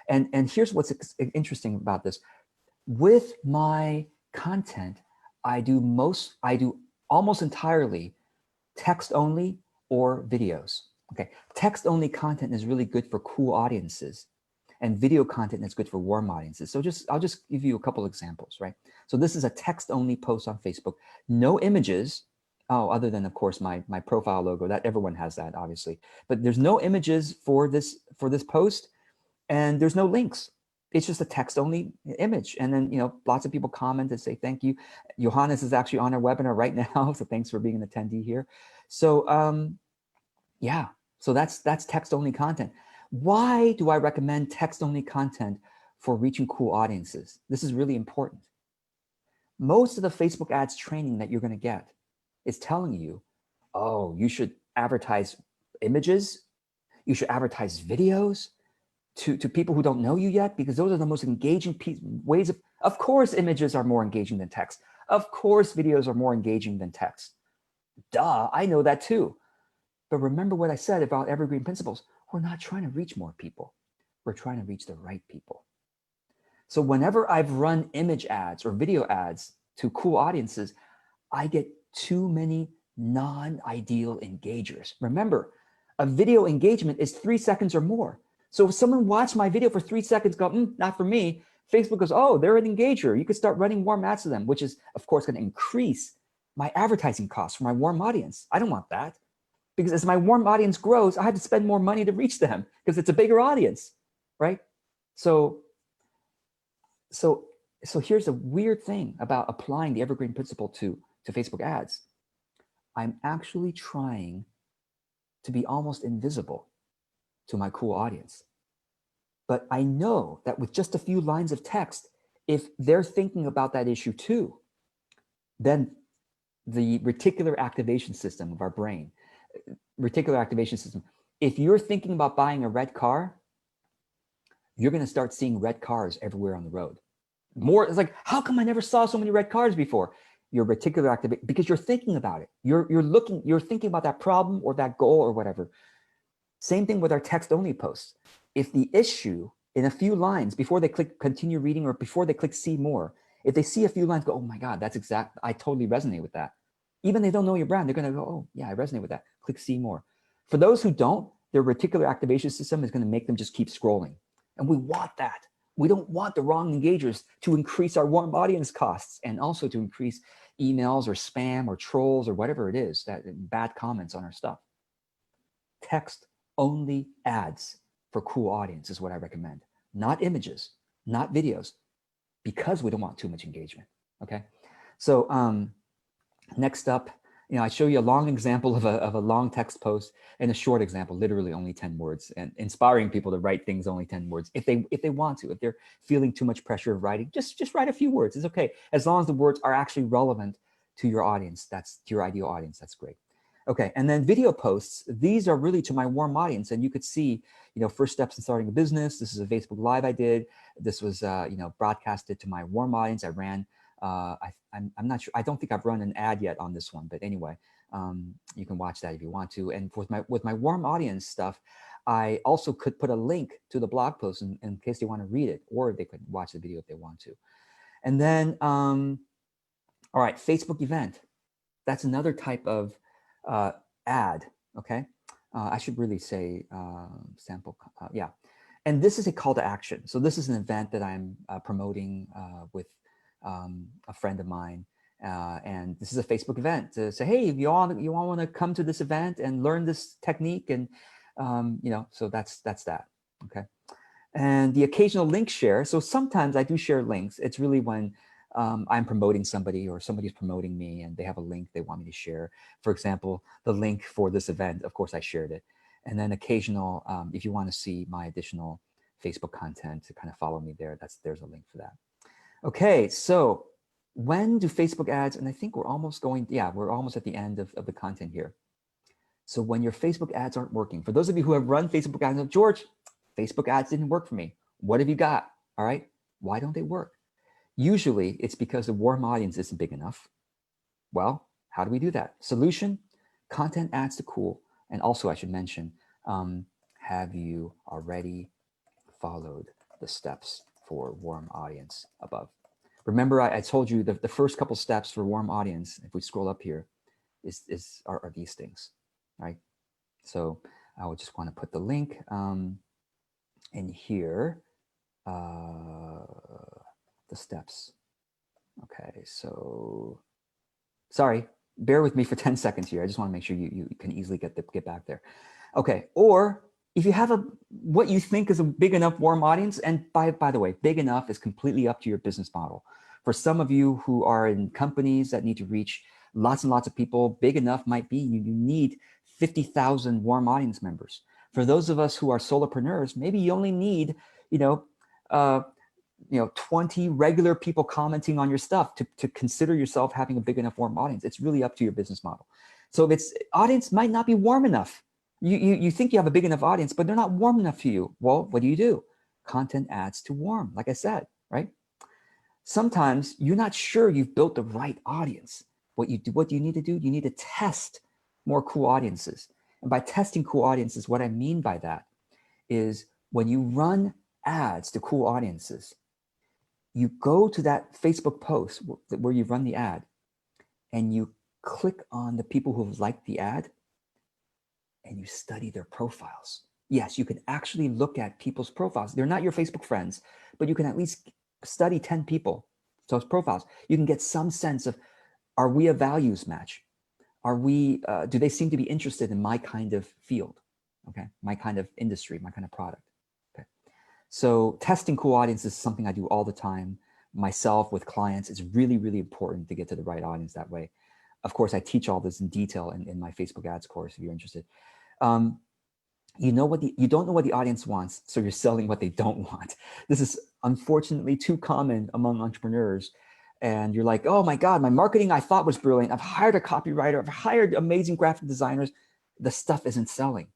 And here's what's interesting about this. With my content, I do almost entirely text only or videos. Okay, text only content is really good for cool audiences, and video content is good for warm audiences. So I'll just give you a couple examples, right? So this is a text only post on Facebook, no images. Oh, other than of course my profile logo, that everyone has that obviously, but there's no images for this post, and there's no links. It's just a text only image. And then, lots of people comment and say, thank you. Johannes is actually on our webinar right now. So thanks for being an attendee here. So yeah, so that's text only content. Why do I recommend text only content for reaching cool audiences? This is really important. Most of the Facebook ads training that you're going to get is telling you, oh, you should advertise images. You should advertise videos to people who don't know you yet, because those are the most engaging ways of course, images are more engaging than text. Of course, videos are more engaging than text. Duh, I know that too. But remember what I said about Evergreen Principles. We're not trying to reach more people. We're trying to reach the right people. So whenever I've run image ads or video ads to cool audiences, I get too many non-ideal engagers. Remember, a video engagement is 3 seconds or more. So if someone watched my video for 3 seconds, go, not for me, Facebook goes, oh, they're an engager. You could start running warm ads to them, which is, of course, going to increase my advertising costs for my warm audience. I don't want that, because as my warm audience grows, I have to spend more money to reach them because it's a bigger audience, right? So here's a weird thing about applying the Evergreen Principle to Facebook ads. I'm actually trying to be almost invisible to my cool audience. But I know that with just a few lines of text, if they're thinking about that issue too, then the reticular activation system of our brain, if you're thinking about buying a red car, you're going to start seeing red cars everywhere on the road. More, it's like, how come I never saw so many red cars before? Your reticular activation, because you're thinking about it. You're thinking about that problem or that goal or whatever. Same thing with our text only posts. If the issue in a few lines before they click continue reading or before they click see more, if they see a few lines, go, oh my God, I totally resonate with that. Even they don't know your brand, they're going to go, oh yeah, I resonate with that. Click see more. For those who don't, their reticular activation system is going to make them just keep scrolling. And we want that. We don't want the wrong engagers to increase our warm audience costs and also to increase emails or spam or trolls or whatever it is, that bad comments on our stuff. Text only ads for cool audience is what I recommend. Not images, not videos, because we don't want too much engagement, okay? So next up, I show you a long example of a long text post and a short example, literally only 10 words, and inspiring people to write things only 10 words if they want to. If they're feeling too much pressure of writing, just write a few words. It's okay, as long as the words are actually relevant to your audience. That's to your ideal audience. That's great. Okay, and then video posts. These are really to my warm audience, and you could see, first steps in starting a business. This is a Facebook Live I did. This was, broadcasted to my warm audience. I ran. I'm not sure. I don't think I've run an ad yet on this one, but anyway, you can watch that if you want to. And with my warm audience stuff, I also could put a link to the blog post in case they want to read it, or they could watch the video if they want to. And then, all right, Facebook event. That's another type of ad. Okay, I should really say sample. Yeah, and this is a call to action. So this is an event that I'm promoting with a friend of mine, and this is a Facebook event to say, hey, if you all want to come to this event and learn this technique, and so that's that. Okay, and the occasional link share. So sometimes I do share links. It's really when I'm promoting somebody or somebody's promoting me and they have a link they want me to share. For example, the link for this event, of course, I shared it. And then occasional, if you want to see my additional Facebook content to kind of follow me there, there's a link for that. Okay, so when do Facebook ads, and I think we're almost we're almost at the end of the content here. So when your Facebook ads aren't working, for those of you who have run Facebook ads, George, Facebook ads didn't work for me. What have you got? All right, why don't they work? Usually it's because the warm audience isn't big enough. Well, how do we do that? Solution, content ads to cool. And also I should mention, have you already followed the steps for warm audience above? Remember, I told you the first couple steps for warm audience, if we scroll up here, are these things, right? So I would just want to put the link in here, the steps. Okay, so sorry, bear with me for 10 seconds here. I just want to make sure you can easily get back there. Okay, or if you have what you think is a big enough warm audience, and by the way, big enough is completely up to your business model. For some of you who are in companies that need to reach lots and lots of people, big enough might be you need 50,000 warm audience members. For those of us who are solopreneurs, maybe you only need 20 regular people commenting on your stuff to consider yourself having a big enough warm audience. It's really up to your business model. So if it's audience might not be warm enough, you think you have a big enough audience, but they're not warm enough to you. Well, what do? Content ads to warm, like I said, right? Sometimes you're not sure you've built the right audience. What do you need to do? You need to test more cool audiences. And by testing cool audiences, what I mean by that is when you run ads to cool audiences, you go to that Facebook post where you run the ad and you click on the people who have liked the ad and you study their profiles. Yes, you can actually look at people's profiles. They're not your Facebook friends, but you can at least study 10 people, those profiles. You can get some sense of, are we a values match? Do they seem to be interested in my kind of field? Okay, my kind of industry, my kind of product. Okay, so testing cool audiences is something I do all the time myself with clients. It's really, really important to get to the right audience that way. Of course, I teach all this in detail in my Facebook ads course if you're interested. You don't know what the audience wants, so you're selling what they don't want. This is unfortunately too common among entrepreneurs. And you're like, oh my God, my marketing I thought was brilliant. I've hired a copywriter, I've hired amazing graphic designers. The stuff isn't selling.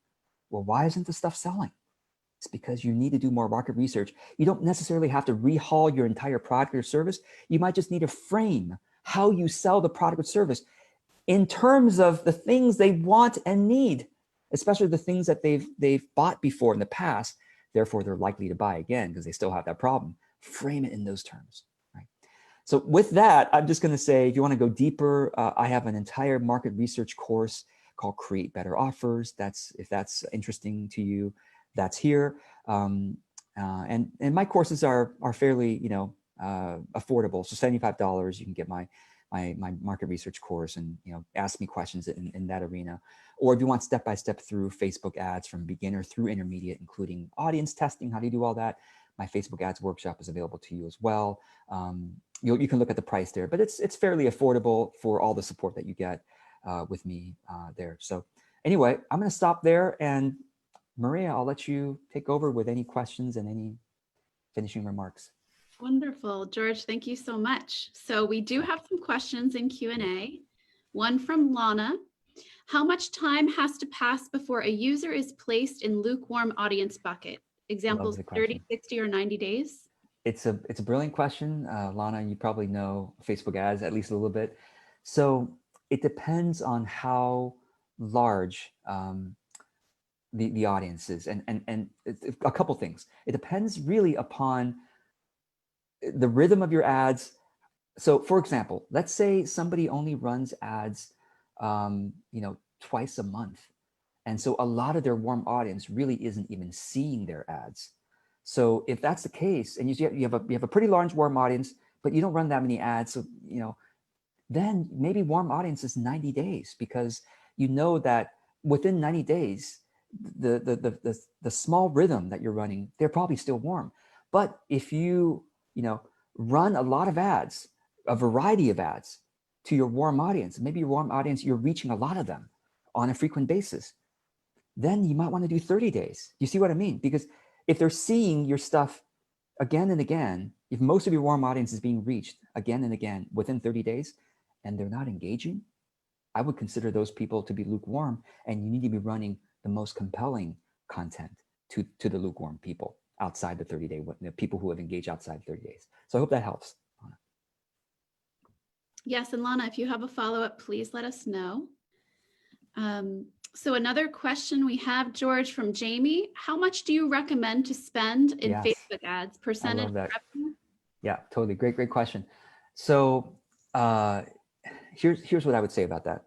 Well, why isn't the stuff selling? It's because you need to do more market research. You don't necessarily have to rehaul your entire product or service. You might just need to frame how you sell the product or service in terms of the things they want and need, especially the things that they've bought before in the past. Therefore, they're likely to buy again because they still have that problem. Frame it in those terms. Right? So with that, I'm just going to say, if you want to go deeper, I have an entire market research course called Create Better Offers. If that's interesting to you, that's here. And my courses are fairly, affordable. So $75, you can get my market research course and, ask me questions in that arena. Or if you want step-by-step through Facebook ads from beginner through intermediate, including audience testing, how do you do all that? My Facebook ads workshop is available to you as well. You can look at the price there, but it's fairly affordable for all the support that you get with me there. So anyway, I'm going to stop there, and Maria, I'll let you take over with any questions and any finishing remarks. Wonderful. George, thank you so much. So we do have some questions in Q&A. One from Lana. How much time has to pass before a user is placed in lukewarm audience bucket? Examples 30, 60, or 90 days? It's a brilliant question. Lana, you probably know Facebook ads at least a little bit. So it depends on how large the audience is. And a couple things. It depends really upon the rhythm of your ads. So for example, let's say somebody only runs ads, twice a month. And so a lot of their warm audience really isn't even seeing their ads. So if that's the case, and you have a pretty large warm audience, but you don't run that many ads, so then maybe warm audience is 90 days, because you know that within 90 days, the small rhythm that you're running, they're probably still warm. But if you run a lot of ads, a variety of ads to your warm audience, maybe your warm audience, you're reaching a lot of them on a frequent basis, then you might want to do 30 days. You see what I mean? Because if they're seeing your stuff again and again, if most of your warm audience is being reached again and again within 30 days, and they're not engaging, I would consider those people to be lukewarm, and you need to be running the most compelling content to the lukewarm people outside the 30-day, people who have engaged outside 30 days. So I hope that helps. Yes, and Lana, if you have a follow-up, please let us know. So another question we have, George, from Jamie. How much do you recommend to spend in Yes, Facebook ads? Percentage I love that. revenue? Yeah, totally. Great question. So here's what I would say about that.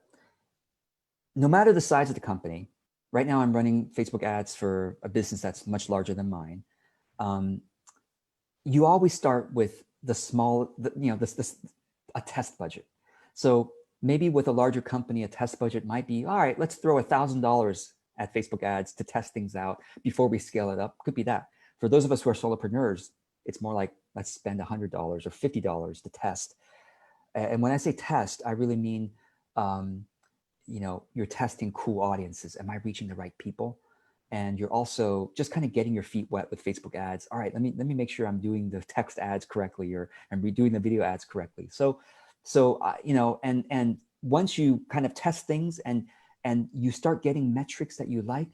No matter the size of the company, right now I'm running Facebook ads for a business that's much larger than mine. You always start with the small, a test budget. So maybe with a larger company, a test budget might be, all right, let's throw $1,000 at Facebook ads to test things out before we scale it up. Could be that. For those of us who are solopreneurs, it's more like, let's spend $100 or $50 to test. And when I say test, I really mean, you're testing cool audiences. Am I reaching the right people? And you're also just kind of getting your feet wet with Facebook ads. All right, let me make sure I'm doing the text ads correctly, or I'm redoing the video ads correctly. So and once you kind of test things and you start getting metrics that you like,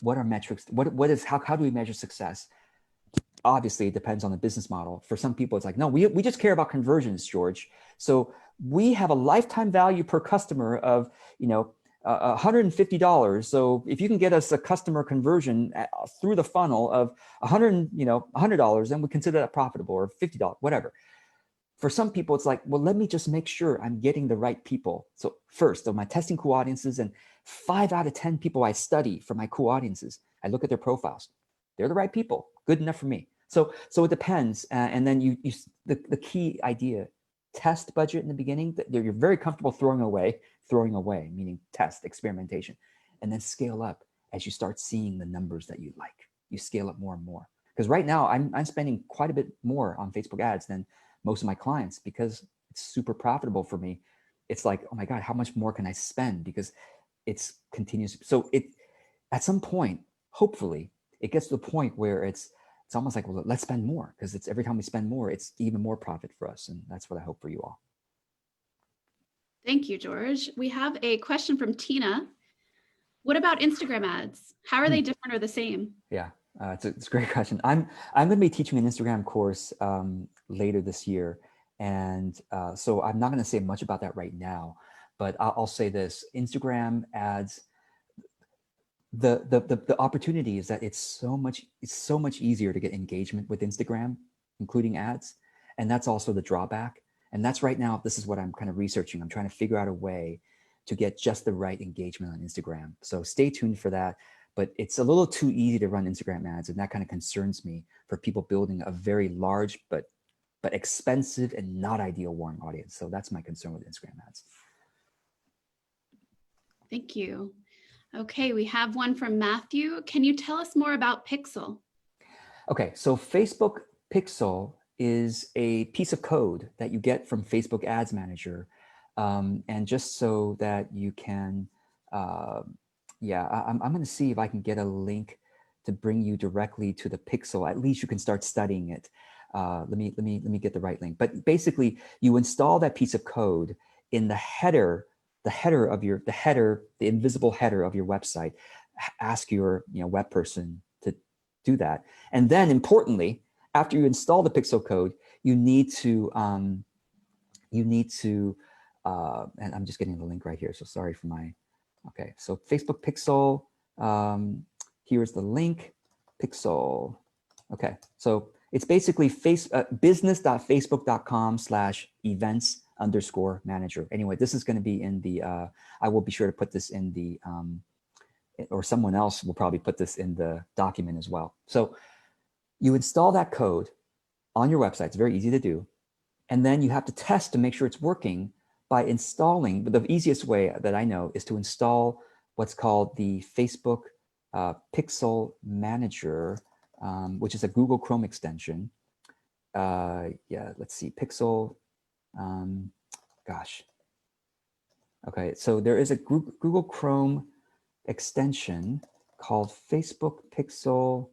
what are metrics? How do we measure success? Obviously, it depends on the business model. For some people, it's like, no, we just care about conversions, George. So we have a lifetime value per customer of, $150. So if you can get us a customer conversion through the funnel of $100, then we consider that profitable, or $50, whatever. For some people, it's like, well, let me just make sure I'm getting the right people. So first, so my testing cool audiences, and 5 out of 10 people I study for my cool audiences, I look at their profiles. They're the right people, good enough for me. So it depends. And then the key idea, test budget in the beginning, that you're very comfortable throwing away, meaning test, experimentation, and then scale up as you start seeing the numbers that you like. You scale up more and more. Because right now I'm spending quite a bit more on Facebook ads than most of my clients, because it's super profitable for me. It's like, oh my God, how much more can I spend? Because it's continuous. So at some point, hopefully, it gets to the point where it's almost like, well, let's spend more, because it's every time we spend more, it's even more profit for us. And that's what I hope for you all. Thank you, George. We have a question from Tina. What about Instagram ads? How are they different or the same? Yeah, it's a great question. I'm going to be teaching an Instagram course later this year. And so I'm not going to say much about that right now, but I'll say this: Instagram ads, the opportunity is that it's so much easier to get engagement with Instagram, including ads. And that's also the drawback. And that's right now, this is what I'm kind of researching. I'm trying to figure out a way to get just the right engagement on Instagram. So stay tuned for that. But it's a little too easy to run Instagram ads, and that kind of concerns me for people building a very large but expensive and not ideal warm audience. So that's my concern with Instagram ads. Thank you. Okay, we have one from Matthew. Can you tell us more about Pixel? Okay, so Facebook Pixel is a piece of code that you get from Facebook Ads Manager. And just so that you can, I'm going to see if I can get a link to bring you directly to the Pixel. At least you can start studying it. Let me get the right link. But basically, you install that piece of code in the invisible header of your website. Ask your web person to do that. And then importantly, after you install the Pixel code, you need to and I'm just getting the link right here. So sorry for my, okay. So Facebook Pixel, here's the link, Pixel. Okay, so it's basically business.facebook.com/events_manager. Anyway, this is going to be in the, I will be sure to put this in the, or someone else will probably put this in the document as well. So you install that code on your website. It's very easy to do. And then you have to test to make sure it's working by installing, but the easiest way that I know is to install what's called the Facebook Pixel Manager, which is a Google Chrome extension. Let's see, Pixel, gosh. Okay, so there is a Google Chrome extension called Facebook Pixel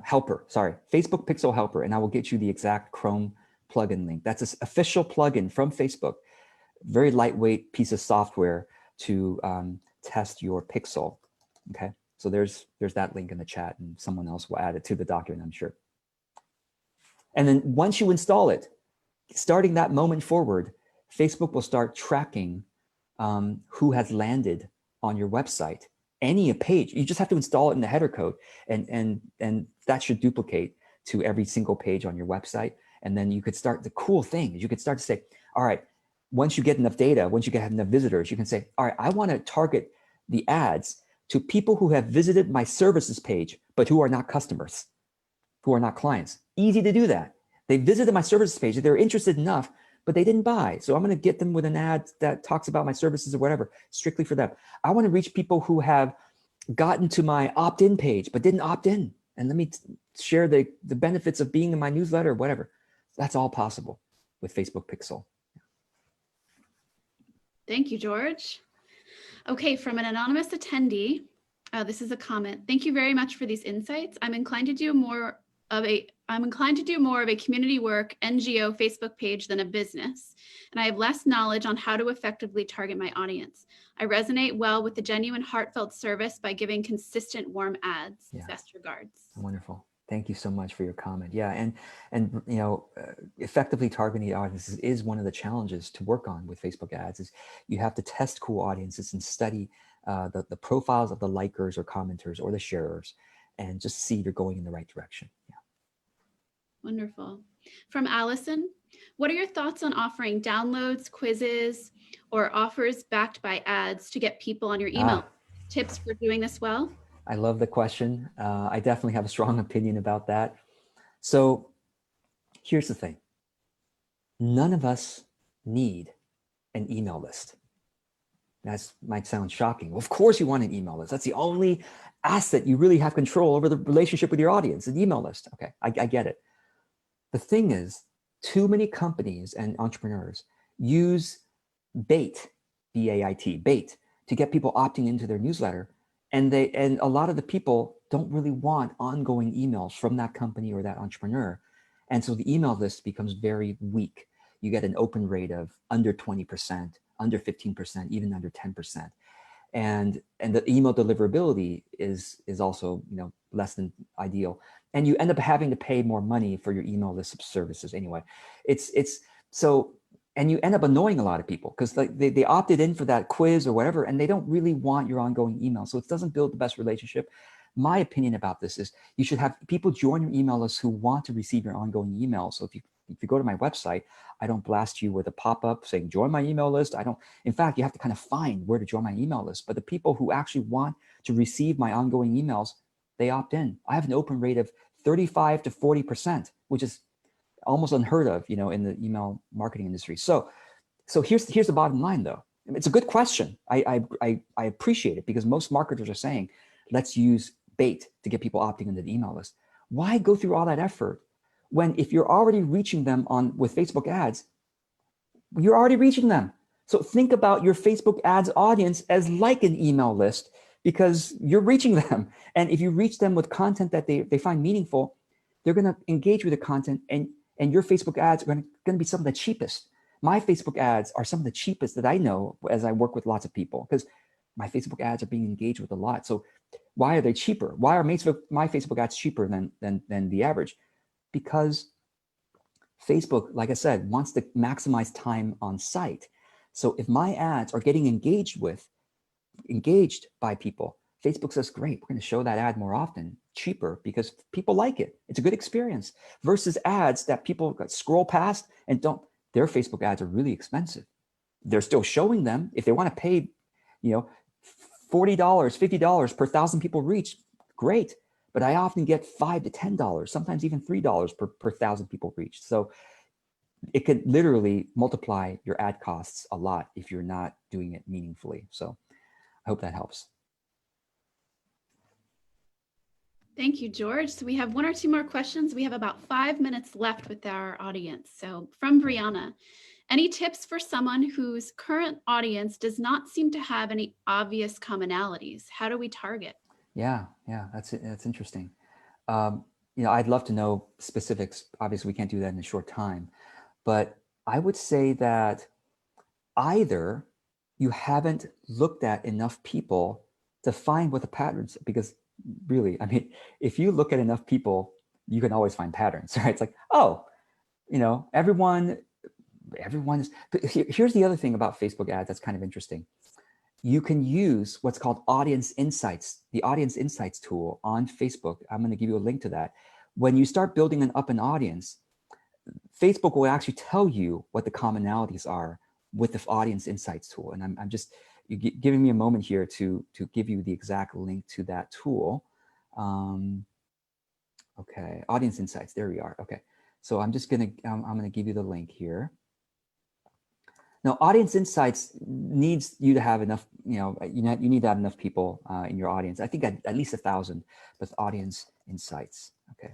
Helper. Sorry, Facebook Pixel Helper, and I will get you the exact Chrome plugin link. That's an official plugin from Facebook. Very lightweight piece of software to test your pixel. Okay, so there's that link in the chat, and someone else will add it to the document, I'm sure. And then once you install it, starting that moment forward, Facebook will start tracking who has landed on your website. Any page, you just have to install it in the header code, and that should duplicate to every single page on your website. And then you could start, the cool thing is you could start to say, all right, once you get enough data, once you get enough visitors, you can say, all right, I want to target the ads to people who have visited my services page, but who are not customers, who are not clients. Easy to do that. They visited my services page, they're interested enough, but they didn't buy. So I'm going to get them with an ad that talks about my services or whatever, strictly for them. I want to reach people who have gotten to my opt-in page, but didn't opt in. And let me share the benefits of being in my newsletter or whatever. That's all possible with Facebook Pixel. Thank you, George. Okay, from an anonymous attendee, this is a comment. Thank you very much for these insights. I'm inclined to do more of a community work NGO Facebook page than a business, and I have less knowledge on how to effectively target my audience. I resonate well with the genuine heartfelt service by giving consistent warm ads. Yeah. Best regards. Wonderful. Thank you so much for your comment. Yeah, and you know, effectively targeting audiences is one of the challenges to work on with Facebook ads. Is you have to test cool audiences and study the profiles of the likers or commenters or the sharers, and just see if you're going in the right direction. Yeah. Wonderful. From Allison, what are your thoughts on offering downloads, quizzes, or offers backed by ads to get people on your email? Tips for doing this well? I love the question. I definitely have a strong opinion about that. So here's the thing. None of us need an email list. That might sound shocking. Well, of course you want an email list. That's the only asset you really have control over the relationship with your audience, an email list. Okay, I get it. The thing is, too many companies and entrepreneurs use bait, B-A-I-T, bait, to get people opting into their newsletter. And a lot of the people don't really want ongoing emails from that company or that entrepreneur. And so the email list becomes very weak. You get an open rate of under 20%, under 15%, even under 10%. And the email deliverability is also, you know, less than ideal. And you end up having to pay more money for your email list services anyway. So, and you end up annoying a lot of people because like they opted in for that quiz or whatever, and they don't really want your ongoing email. So it doesn't build the best relationship. My opinion about this is you should have people join your email list who want to receive your ongoing email. So if you go to my website, I don't blast you with a pop-up saying, join my email list. In fact, you have to kind of find where to join my email list. But the people who actually want to receive my ongoing emails, they opt in. I have an open rate of 35 to 40%, which is almost unheard of, you know, in the email marketing industry. So here's the bottom line though. It's a good question. I appreciate it because most marketers are saying, let's use bait to get people opting into the email list. Why go through all that effort when if you're already reaching them with Facebook ads, you're already reaching them. So think about your Facebook ads audience as like an email list because you're reaching them. And if you reach them with content that they find meaningful, they're going to engage with the content and your Facebook ads are going to be some of the cheapest. My Facebook ads are some of the cheapest that I know as I work with lots of people because my Facebook ads are being engaged with a lot. So why are they cheaper? Why are my Facebook ads cheaper than the average? Because Facebook, like I said, wants to maximize time on site. So if my ads are getting engaged by people, Facebook says, great, we're going to show that ad more often, cheaper, because people like it. It's a good experience versus ads that people scroll past and don't. Their Facebook ads are really expensive. They're still showing them. If they want to pay, you know, $40, $50 per 1,000 people reached, great. But I often get $5 to $10, sometimes even $3 per 1,000 people reached. So it could literally multiply your ad costs a lot if you're not doing it meaningfully. So I hope that helps. Thank you, George. So we have one or two more questions. We have about 5 minutes left with our audience. So from Brianna, Any tips for someone whose current audience does not seem to have any obvious commonalities? How do we target? Yeah, that's interesting. I'd love to know specifics. Obviously, we can't do that in a short time, but I would say that either you haven't looked at enough people to find what the patterns, because really, I mean, if you look at enough people, you can always find patterns, right? It's like, oh, everyone's, but here's the other thing about Facebook ads that's kind of interesting. You can use what's called audience insights, the audience insights tool on Facebook. I'm going to give you a link to that. When you start building up an audience, Facebook will actually tell you what the commonalities are with the audience insights tool. And I'm just giving me a moment here to give you the exact link to that tool. Okay, audience insights, there we are. Okay, so I'm gonna give you the link here. Now, audience insights needs you to have enough, you need to have enough people in your audience. I think at least 1,000 with audience insights. Okay.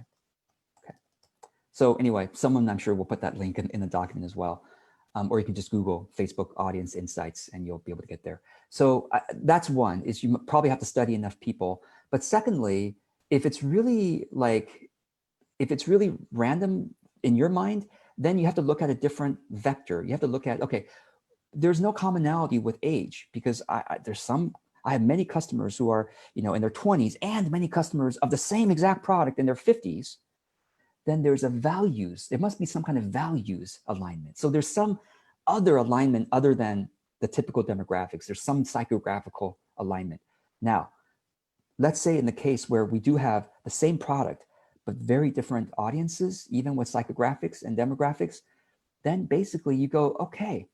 So anyway, someone I'm sure will put that link in the document as well. Or you can just Google Facebook audience insights and you'll be able to get there. So that's one, is you probably have to study enough people. But secondly, if it's really random in your mind, then you have to look at a different vector. You have to look at, okay, there's no commonality with age, because I have many customers who are, in their 20s and many customers of the same exact product in their 50s. Then there's there must be some kind of values alignment. So there's some other alignment other than the typical demographics. There's some psychographical alignment. Now, let's say in the case where we do have the same product, but very different audiences, even with psychographics and demographics, then basically you go, okay,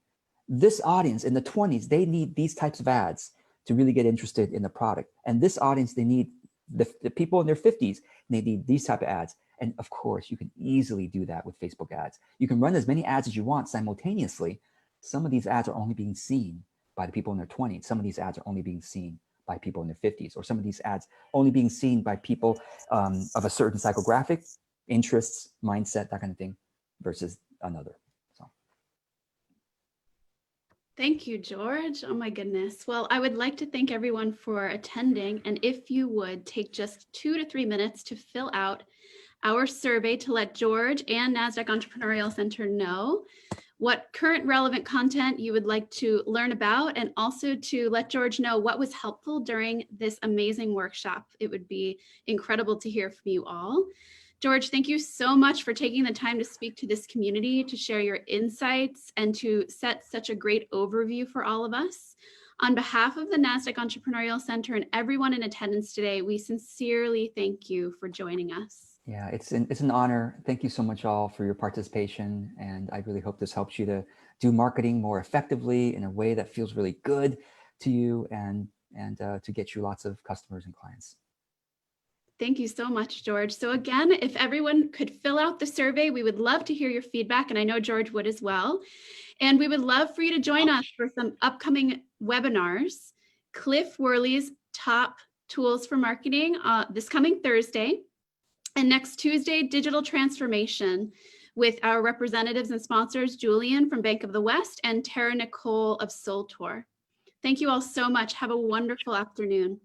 this audience in the 20s, they need these types of ads to really get interested in the product. And this audience, they need the people in their 50s, they need these type of ads. And of course, you can easily do that with Facebook ads. You can run as many ads as you want simultaneously. Some of these ads are only being seen by the people in their 20s. Some of these ads are only being seen by people in their 50s, or some of these ads only being seen by people of a certain psychographic, interests, mindset, that kind of thing, versus another. Thank you, George. Oh my goodness. Well, I would like to thank everyone for attending. And if you would take just 2 to 3 minutes to fill out our survey to let George and NASDAQ Entrepreneurial Center know what current relevant content you would like to learn about, and also to let George know what was helpful during this amazing workshop. It would be incredible to hear from you all. George, thank you so much for taking the time to speak to this community, to share your insights, and to set such a great overview for all of us. On behalf of the NASDAQ Entrepreneurial Center and everyone in attendance today, we sincerely thank you for joining us. Yeah, it's an honor. Thank you so much all for your participation. And I really hope this helps you to do marketing more effectively in a way that feels really good to you, and to get you lots of customers and clients. Thank you so much, George. So again, if everyone could fill out the survey, we would love to hear your feedback, and I know George would as well. And we would love for you to join us for some upcoming webinars. Cliff Worley's Top Tools for Marketing this coming Thursday, and next Tuesday, Digital Transformation, with our representatives and sponsors, Julian from Bank of the West and Tara Nicole of Soul Tour. Thank you all so much. Have a wonderful afternoon.